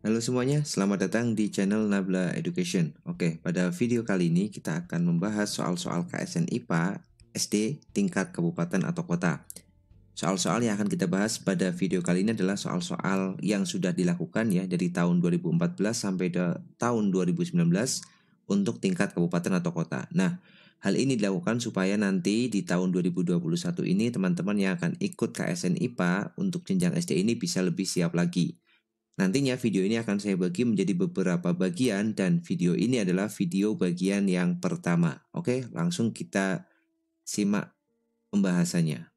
Halo semuanya, selamat datang di channel Nabla Education. Oke, pada video kali ini kita akan membahas soal-soal KSN IPA SD tingkat kabupaten atau kota. Soal-soal yang akan kita bahas pada video kali ini adalah soal-soal yang sudah dilakukan ya dari tahun 2014 sampai tahun 2019 untuk tingkat kabupaten atau kota. Nah, hal ini dilakukan supaya nanti di tahun 2021 ini teman-teman yang akan ikut KSN IPA untuk jenjang SD ini bisa lebih siap lagi. Nantinya video ini akan saya bagi menjadi beberapa bagian dan video ini adalah video bagian yang pertama. Oke, langsung kita simak pembahasannya.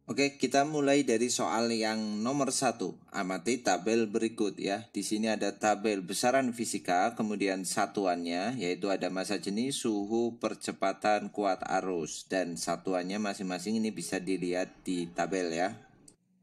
Oke, kita mulai dari soal yang nomor 1. Amati tabel berikut ya. Di sini ada tabel besaran fisika, kemudian satuannya yaitu ada massa jenis, suhu, percepatan, kuat arus, dan satuannya masing-masing ini bisa dilihat di tabel ya.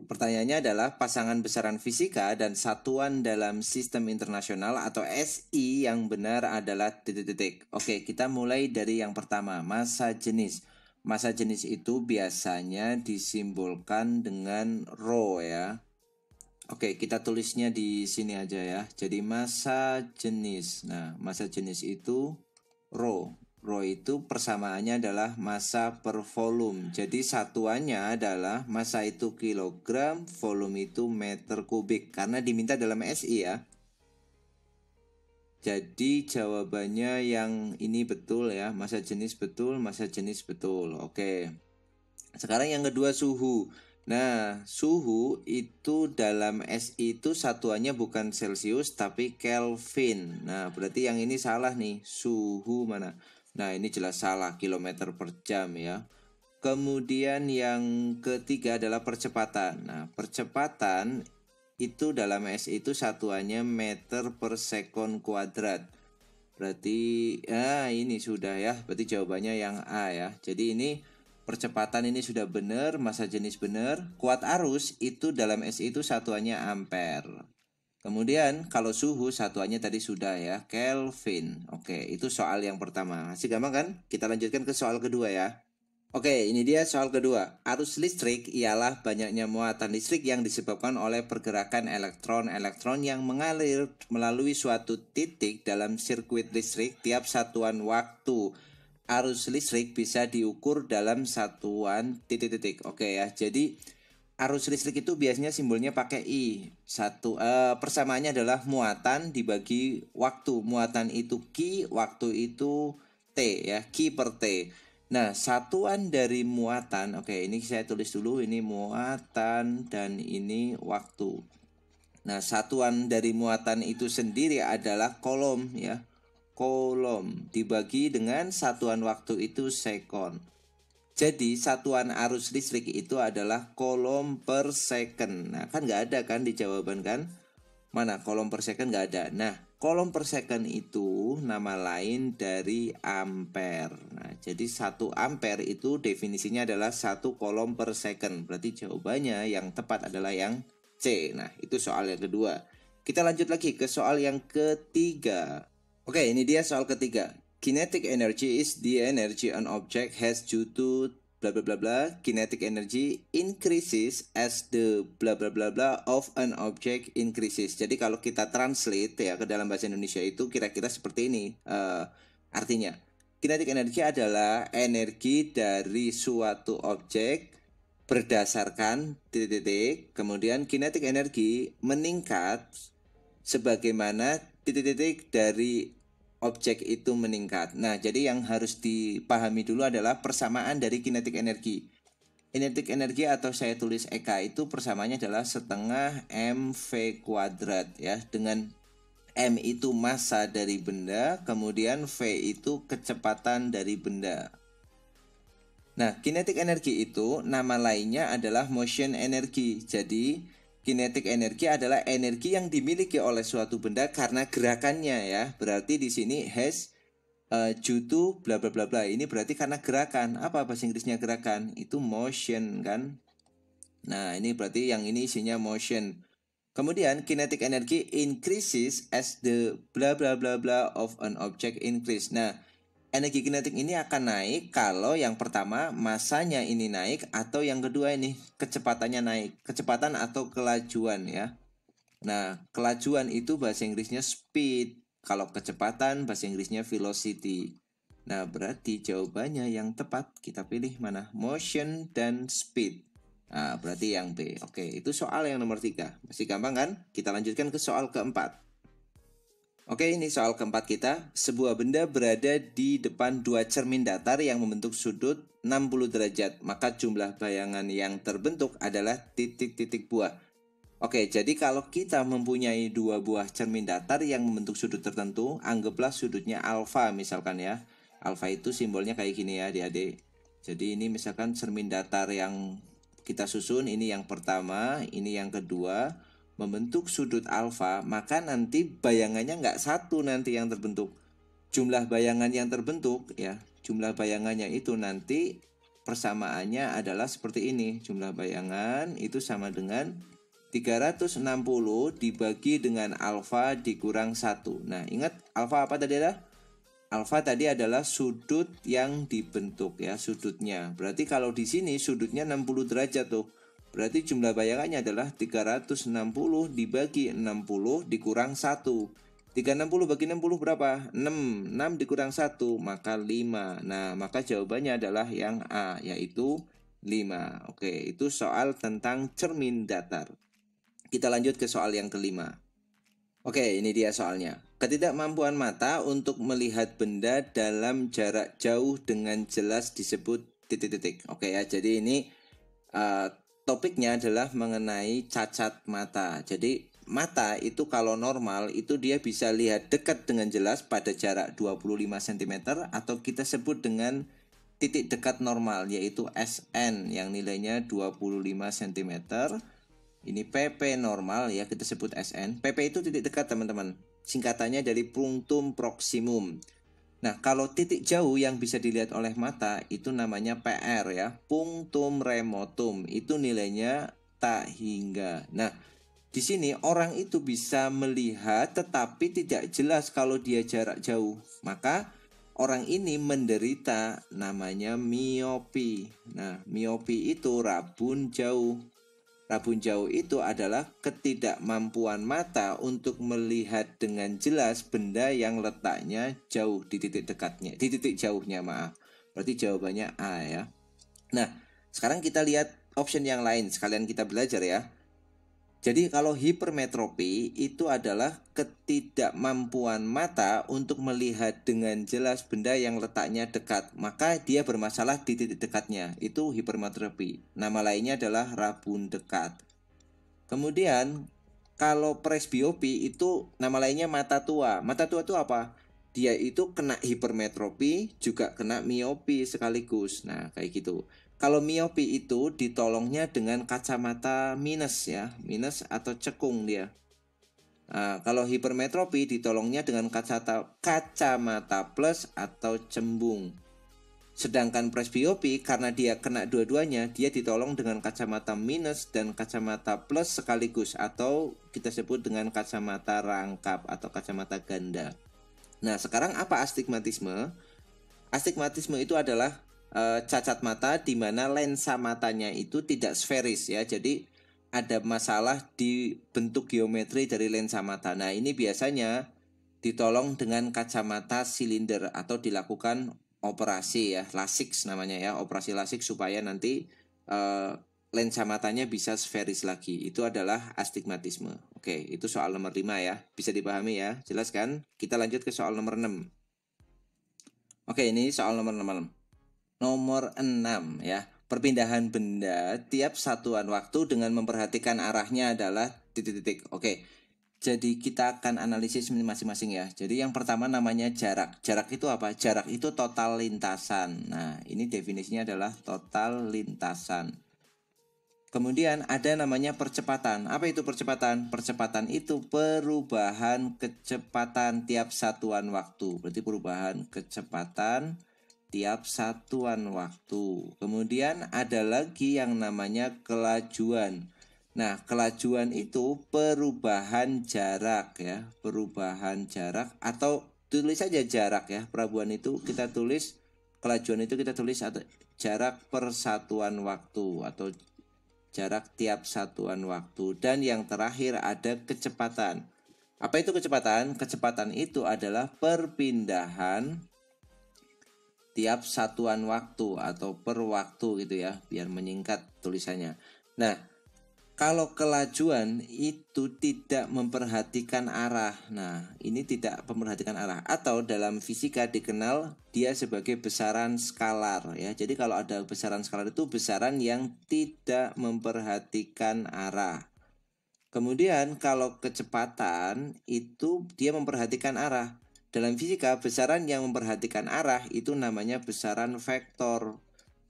Pertanyaannya adalah pasangan besaran fisika dan satuan dalam sistem internasional atau SI yang benar adalah titik-titik. Oke, kita mulai dari yang pertama, massa jenis. Massa jenis itu biasanya disimbolkan dengan rho ya. Oke, kita tulisnya di sini aja ya. Jadi massa jenis. Nah, massa jenis itu rho. Rho itu persamaannya adalah massa per volume. Jadi satuannya adalah massa itu kilogram, volume itu meter kubik. Karena diminta dalam SI ya. Jadi jawabannya yang ini betul ya. Massa jenis betul, massa jenis betul. Oke. Sekarang yang kedua suhu. Nah, suhu itu dalam SI itu satuannya bukan Celsius tapi Kelvin. Nah, berarti yang ini salah nih. Suhu mana? Nah, ini jelas salah, kilometer per jam ya. Kemudian yang ketiga adalah percepatan. Nah, percepatan itu dalam SI itu satuannya meter per sekon kuadrat. Berarti ini sudah ya. Berarti jawabannya yang A ya. Jadi ini percepatan ini sudah benar, massa jenis benar. Kuat arus itu dalam SI itu satuannya ampere. Kemudian kalau suhu satuannya tadi sudah ya, Kelvin. Oke, itu soal yang pertama. Masih gampang kan? Kita lanjutkan ke soal kedua ya. Oke, ini dia soal kedua. Arus listrik ialah banyaknya muatan listrik yang disebabkan oleh pergerakan elektron-elektron yang mengalir melalui suatu titik dalam sirkuit listrik tiap satuan waktu. Arus listrik bisa diukur dalam satuan titik-titik. Oke ya, jadi arus listrik itu biasanya simbolnya pakai I. Persamaannya adalah muatan dibagi waktu. Muatan itu Q, waktu itu T ya, Q per T. Nah, satuan dari muatan, oke ini saya tulis dulu, ini muatan dan ini waktu. Nah, satuan dari muatan itu sendiri adalah kolom ya. Kolom dibagi dengan satuan waktu itu sekon. Jadi satuan arus listrik itu adalah kolom per second. Nah, kan nggak ada kan di jawaban kan? Mana kolom per second nggak ada. Nah, kolom per second itu nama lain dari ampere. Nah, jadi 1 ampere itu definisinya adalah 1 kolom per second. Berarti jawabannya yang tepat adalah yang C. Nah, itu soal yang kedua. Kita lanjut lagi ke soal yang ketiga. Oke, ini dia soal ketiga. Kinetic energy is the energy an object has due to bla bla bla bla. Kinetic energy increases as the bla bla bla bla of an object increases. Jadi kalau kita translate ya ke dalam bahasa Indonesia itu kira-kira seperti ini artinya. Kinetic energy adalah energi dari suatu objek berdasarkan titik-titik. Kemudian kinetic energy meningkat sebagaimana titik-titik dari objek itu meningkat. Nah, jadi yang harus dipahami dulu adalah persamaan dari kinetik energi. Kinetik energi atau saya tulis EK itu persamaannya adalah setengah mv kuadrat ya. Dengan m itu massa dari benda, kemudian v itu kecepatan dari benda. Nah, kinetik energi itu nama lainnya adalah motion energy. Jadi kinetik energi adalah energi yang dimiliki oleh suatu benda karena gerakannya ya. Berarti di sini has due to bla bla bla bla. Ini berarti karena gerakan. Apa bahasa Inggrisnya gerakan? Itu motion kan. Nah, ini berarti yang ini isinya motion. Kemudian kinetic energy increases as the bla bla bla bla of an object increase. Nah, energi kinetik ini akan naik kalau yang pertama masanya ini naik, atau yang kedua ini kecepatannya naik. Kecepatan atau kelajuan ya. Nah, kelajuan itu bahasa Inggrisnya speed. Kalau kecepatan bahasa Inggrisnya velocity. Nah, berarti jawabannya yang tepat kita pilih mana? Motion dan speed. Nah, berarti yang B. Oke, itu soal yang nomor 3. Masih gampang kan? Kita lanjutkan ke soal keempat. Oke, ini soal keempat kita. Sebuah benda berada di depan dua cermin datar yang membentuk sudut 60 derajat. Maka jumlah bayangan yang terbentuk adalah titik-titik buah. Oke, jadi kalau kita mempunyai dua buah cermin datar yang membentuk sudut tertentu, anggaplah sudutnya alfa misalkan ya. Alfa itu simbolnya kayak gini ya adik-adik. Jadi ini misalkan cermin datar yang kita susun, ini yang pertama, ini yang kedua, membentuk sudut alfa, maka nanti bayangannya nggak satu nanti yang terbentuk. Jumlah bayangan yang terbentuk ya, jumlah bayangannya itu nanti persamaannya adalah seperti ini. Jumlah bayangan itu sama dengan 360 dibagi dengan alfa dikurang 1. Nah, ingat alfa apa tadi adalah? Alfa tadi adalah sudut yang dibentuk ya, sudutnya. Berarti kalau di sini sudutnya 60 derajat tuh. Berarti jumlah bayangannya adalah 360 dibagi 60 dikurang 1. 360 bagi 60 berapa? 6. 6 dikurang 1 maka 5. Nah, maka jawabannya adalah yang A, yaitu 5. Oke, itu soal tentang cermin datar. Kita lanjut ke soal yang kelima. Oke, ini dia soalnya. Ketidakmampuan mata untuk melihat benda dalam jarak jauh dengan jelas disebut titik-titik. Oke ya, jadi ini topiknya adalah mengenai cacat mata. Jadi mata itu kalau normal itu dia bisa lihat dekat dengan jelas pada jarak 25 cm atau kita sebut dengan titik dekat normal yaitu SN yang nilainya 25 cm. Ini PP normal ya, kita sebut SN. PP itu titik dekat teman-teman. Singkatannya dari punctum proximum. Nah, kalau titik jauh yang bisa dilihat oleh mata itu namanya PR ya, punctum remotum. Itu nilainya tak hingga. Nah, di sini orang itu bisa melihat tetapi tidak jelas kalau dia jarak jauh. Maka orang ini menderita namanya miopi. Nah, miopi itu rabun jauh. Rabun jauh itu adalah ketidakmampuan mata untuk melihat dengan jelas benda yang letaknya jauh di titik dekatnya, di titik jauhnya, maaf. Berarti jawabannya A ya. Nah, sekarang kita lihat option yang lain, sekalian kita belajar ya. Jadi kalau hipermetropi itu adalah ketidakmampuan mata untuk melihat dengan jelas benda yang letaknya dekat, maka dia bermasalah di titik dekatnya. Itu hipermetropi. Nama lainnya adalah rabun dekat. Kemudian kalau presbiopi itu nama lainnya mata tua. Mata tua itu apa? Dia itu kena hipermetropi, juga kena miopi sekaligus. Nah, kayak gitu. Kalau miopi itu ditolongnya dengan kacamata minus ya, minus atau cekung dia. Nah, kalau hipermetropi ditolongnya dengan kacamata plus atau cembung. Sedangkan presbiopi karena dia kena dua-duanya, dia ditolong dengan kacamata minus dan kacamata plus sekaligus, atau kita sebut dengan kacamata rangkap atau kacamata ganda. Nah, sekarang apa astigmatisme? Astigmatisme itu adalah cacat mata di mana lensa matanya itu tidak sferis ya. Jadi ada masalah di bentuk geometri dari lensa mata. Nah, ini biasanya ditolong dengan kacamata silinder atau dilakukan operasi ya, LASIK namanya ya, operasi LASIK supaya nanti lensa matanya bisa sferis lagi. Itu adalah astigmatisme. Oke, itu soal nomor 5 ya. Bisa dipahami ya, jelas kan? Kita lanjut ke soal nomor 6. Oke, ini soal nomor 6. Nomor 6 ya. Perpindahan benda tiap satuan waktu dengan memperhatikan arahnya adalah titik-titik. Oke. Jadi kita akan analisis masing-masing ya. Jadi yang pertama namanya jarak. Jarak itu apa? Jarak itu total lintasan. Nah, ini definisinya adalah total lintasan. Kemudian ada namanya percepatan. Apa itu percepatan? Percepatan itu perubahan kecepatan tiap satuan waktu. Berarti perubahan kecepatan tiap satuan waktu. Kemudian ada lagi yang namanya kelajuan. Nah, kelajuan itu perubahan jarak ya, perubahan jarak atau tulis saja jarak ya. Perabuan itu kita tulis, kelajuan itu kita tulis atau jarak per satuan waktu atau jarak tiap satuan waktu. Dan yang terakhir ada kecepatan. Apa itu kecepatan? Kecepatan itu adalah perpindahan tiap satuan waktu atau per waktu gitu ya, biar menyingkat tulisannya. Nah, kalau kelajuan itu tidak memperhatikan arah. Nah, ini tidak memperhatikan arah atau dalam fisika dikenal dia sebagai besaran skalar ya. Jadi kalau ada besaran skalar itu besaran yang tidak memperhatikan arah. Kemudian kalau kecepatan itu dia memperhatikan arah. Dalam fisika besaran yang memperhatikan arah itu namanya besaran vektor.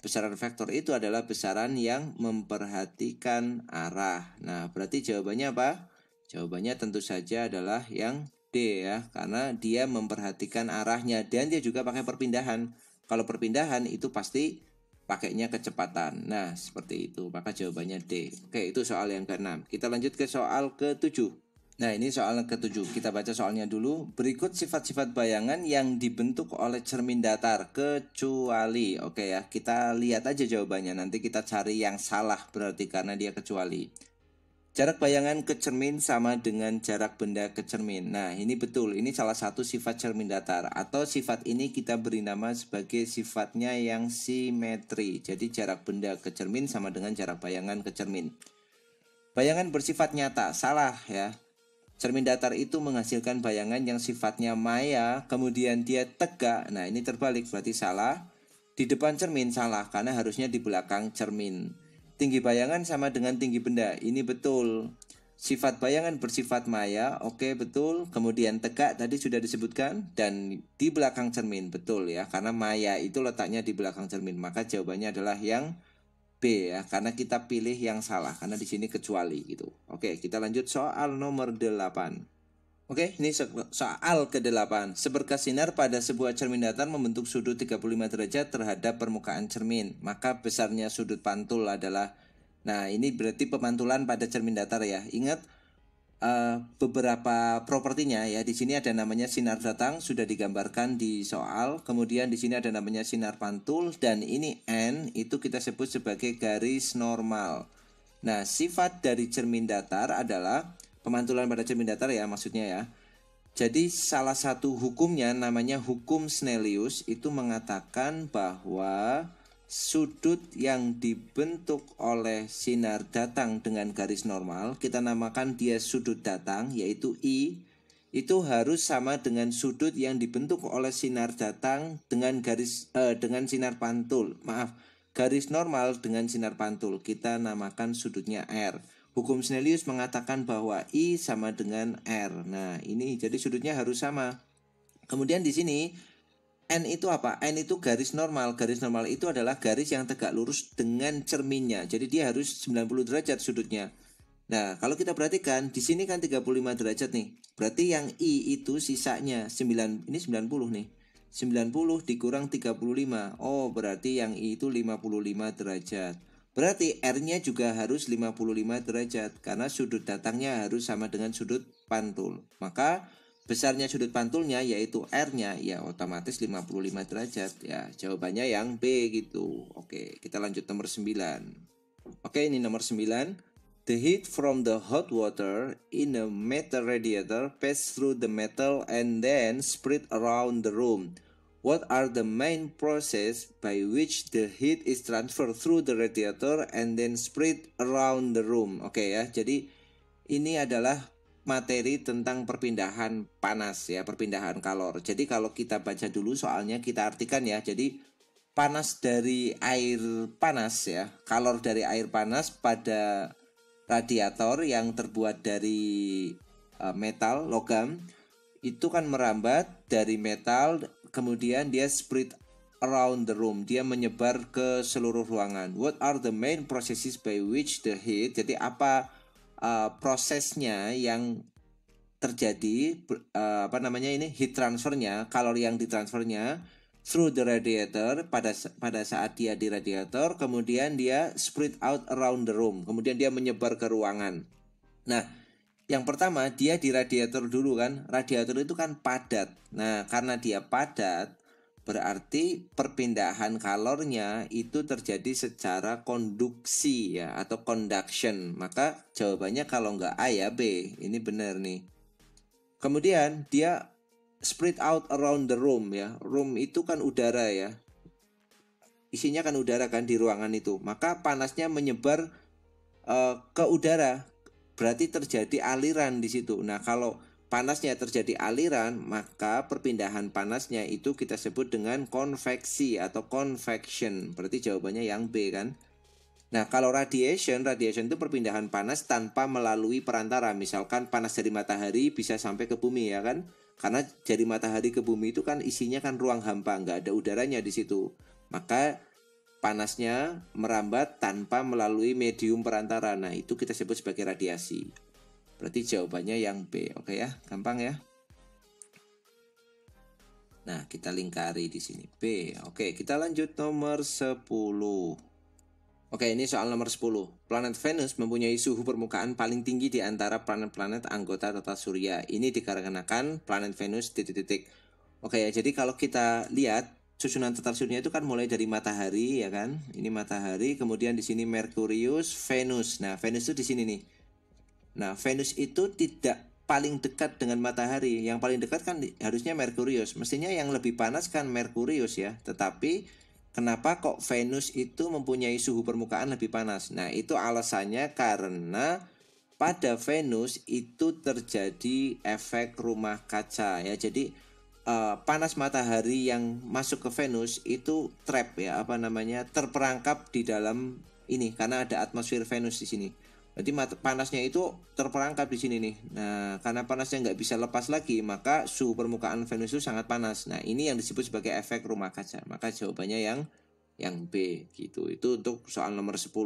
Besaran vektor itu adalah besaran yang memperhatikan arah. Nah, berarti jawabannya apa? Jawabannya tentu saja adalah yang D ya, karena dia memperhatikan arahnya dan dia juga pakai perpindahan. Kalau perpindahan itu pasti pakainya kecepatan. Nah, seperti itu. Maka jawabannya D. Oke, itu soal yang ke-6. Kita lanjut ke soal ke-7. Nah, ini soal ke-7. Kita baca soalnya dulu. Berikut sifat-sifat bayangan yang dibentuk oleh cermin datar kecuali. Oke ya, kita lihat aja jawabannya. Nanti kita cari yang salah berarti karena dia kecuali. Jarak bayangan ke cermin sama dengan jarak benda ke cermin. Nah, ini betul. Ini salah satu sifat cermin datar. Atau sifat ini kita beri nama sebagai sifatnya yang simetri. Jadi jarak benda ke cermin sama dengan jarak bayangan ke cermin. Bayangan bersifat nyata. Salah ya. Cermin datar itu menghasilkan bayangan yang sifatnya maya, kemudian dia tegak. Nah, ini terbalik, berarti salah. Di depan cermin salah, karena harusnya di belakang cermin. Tinggi bayangan sama dengan tinggi benda. Ini betul. Sifat bayangan bersifat maya, oke betul. Kemudian tegak tadi sudah disebutkan. Dan di belakang cermin, betul ya. Karena maya itu letaknya di belakang cermin. Maka jawabannya adalah yang B ya, karena kita pilih yang salah, karena di sini kecuali gitu. Oke, kita lanjut soal nomor 8. Oke, ini soal ke-8. Seberkas sinar pada sebuah cermin datar membentuk sudut 35 derajat terhadap permukaan cermin. Maka besarnya sudut pantul adalah, nah ini berarti pemantulan pada cermin datar ya. Ingat beberapa propertinya ya. Di sini ada namanya sinar datang, sudah digambarkan di soal. Kemudian di sini ada namanya sinar pantul, dan ini N itu kita sebut sebagai garis normal. Nah, sifat dari cermin datar adalah pemantulan pada cermin datar ya, maksudnya ya. Jadi salah satu hukumnya namanya hukum Snellius, itu mengatakan bahwa sudut yang dibentuk oleh sinar datang dengan garis normal, kita namakan dia sudut datang, yaitu I, itu harus sama dengan sudut yang dibentuk oleh sinar datang dengan dengan sinar pantul. Maaf, garis normal dengan sinar pantul, kita namakan sudutnya R. Hukum Snellius mengatakan bahwa I sama dengan R. Nah, ini jadi sudutnya harus sama. Kemudian di sini N itu apa? N itu garis normal. Garis normal itu adalah garis yang tegak lurus dengan cerminnya. Jadi dia harus 90 derajat sudutnya. Nah, kalau kita perhatikan di sini kan 35 derajat nih. Berarti yang I itu sisanya 9, ini 90 nih. 90 dikurang 35. Oh, berarti yang I itu 55 derajat. Berarti R-nya juga harus 55 derajat karena sudut datangnya harus sama dengan sudut pantul. Maka besarnya sudut pantulnya yaitu R-nya ya otomatis 55 derajat ya. Jawabannya yang B gitu. Oke, kita lanjut nomor 9. Oke, ini nomor 9. The heat from the hot water in a metal radiator pass through the metal and then spread around the room. What are the main process by which the heat is transferred through the radiator and then spread around the room? Oke ya, jadi ini adalah materi tentang perpindahan panas ya, perpindahan kalor. Jadi kalau kita baca dulu soalnya kita artikan ya. Jadi panas dari air panas ya, kalor dari air panas pada radiator yang terbuat dari metal, logam, itu kan merambat dari metal, kemudian dia spread around the room, dia menyebar ke seluruh ruangan. What are the main processes by which the heat, jadi apa prosesnya yang terjadi, heat transfernya, kalor yang ditransfernya through the radiator pada saat dia di radiator, kemudian dia spread out around the room, kemudian dia menyebar ke ruangan. Nah, Yang pertama, dia di radiator dulu kan. Radiator itu kan padat. Nah, karena dia padat, berarti perpindahan kalornya itu terjadi secara konduksi ya, atau conduction. Maka jawabannya kalau nggak A ya B. Ini benar nih. Kemudian dia spread out around the room ya. Room itu kan udara ya. Isinya kan udara kan di ruangan itu. Maka panasnya menyebar ke udara. Berarti terjadi aliran di situ. Nah, kalau panasnya terjadi aliran, maka perpindahan panasnya itu kita sebut dengan konveksi atau convection. Berarti jawabannya yang B kan. Nah, kalau radiation itu perpindahan panas tanpa melalui perantara. Misalkan panas dari matahari bisa sampai ke bumi ya kan. Karena dari matahari ke bumi itu kan isinya kan ruang hampa, nggak ada udaranya di situ. Maka panasnya merambat tanpa melalui medium perantara. Nah, itu kita sebut sebagai radiasi. Berarti jawabannya yang B. Oke ya, gampang ya. Nah, kita lingkari di sini B. Oke, kita lanjut nomor 10. Oke, ini soal nomor 10. Planet Venus mempunyai suhu permukaan paling tinggi di antara planet-planet anggota tata surya. Ini dikarenakan planet Venus titik-titik. Oke ya, jadi kalau kita lihat susunan tata surya itu kan mulai dari matahari ya kan. Ini matahari, kemudian di sini Merkurius, Venus. Nah, Venus itu di sini nih. Nah, Venus itu tidak paling dekat dengan matahari. Yang paling dekat kan harusnya Merkurius. Mestinya yang lebih panas kan Merkurius ya. Tetapi kenapa kok Venus itu mempunyai suhu permukaan lebih panas? Nah, itu alasannya karena pada Venus itu terjadi efek rumah kaca ya. Jadi panas matahari yang masuk ke Venus itu trap ya, terperangkap di dalam ini karena ada atmosfer Venus di sini. Jadi panasnya itu terperangkap di sini nih. Nah, karena panasnya nggak bisa lepas lagi, maka suhu permukaan Venus itu sangat panas. Nah, ini yang disebut sebagai efek rumah kaca. Maka jawabannya yang B gitu. Itu untuk soal nomor 10.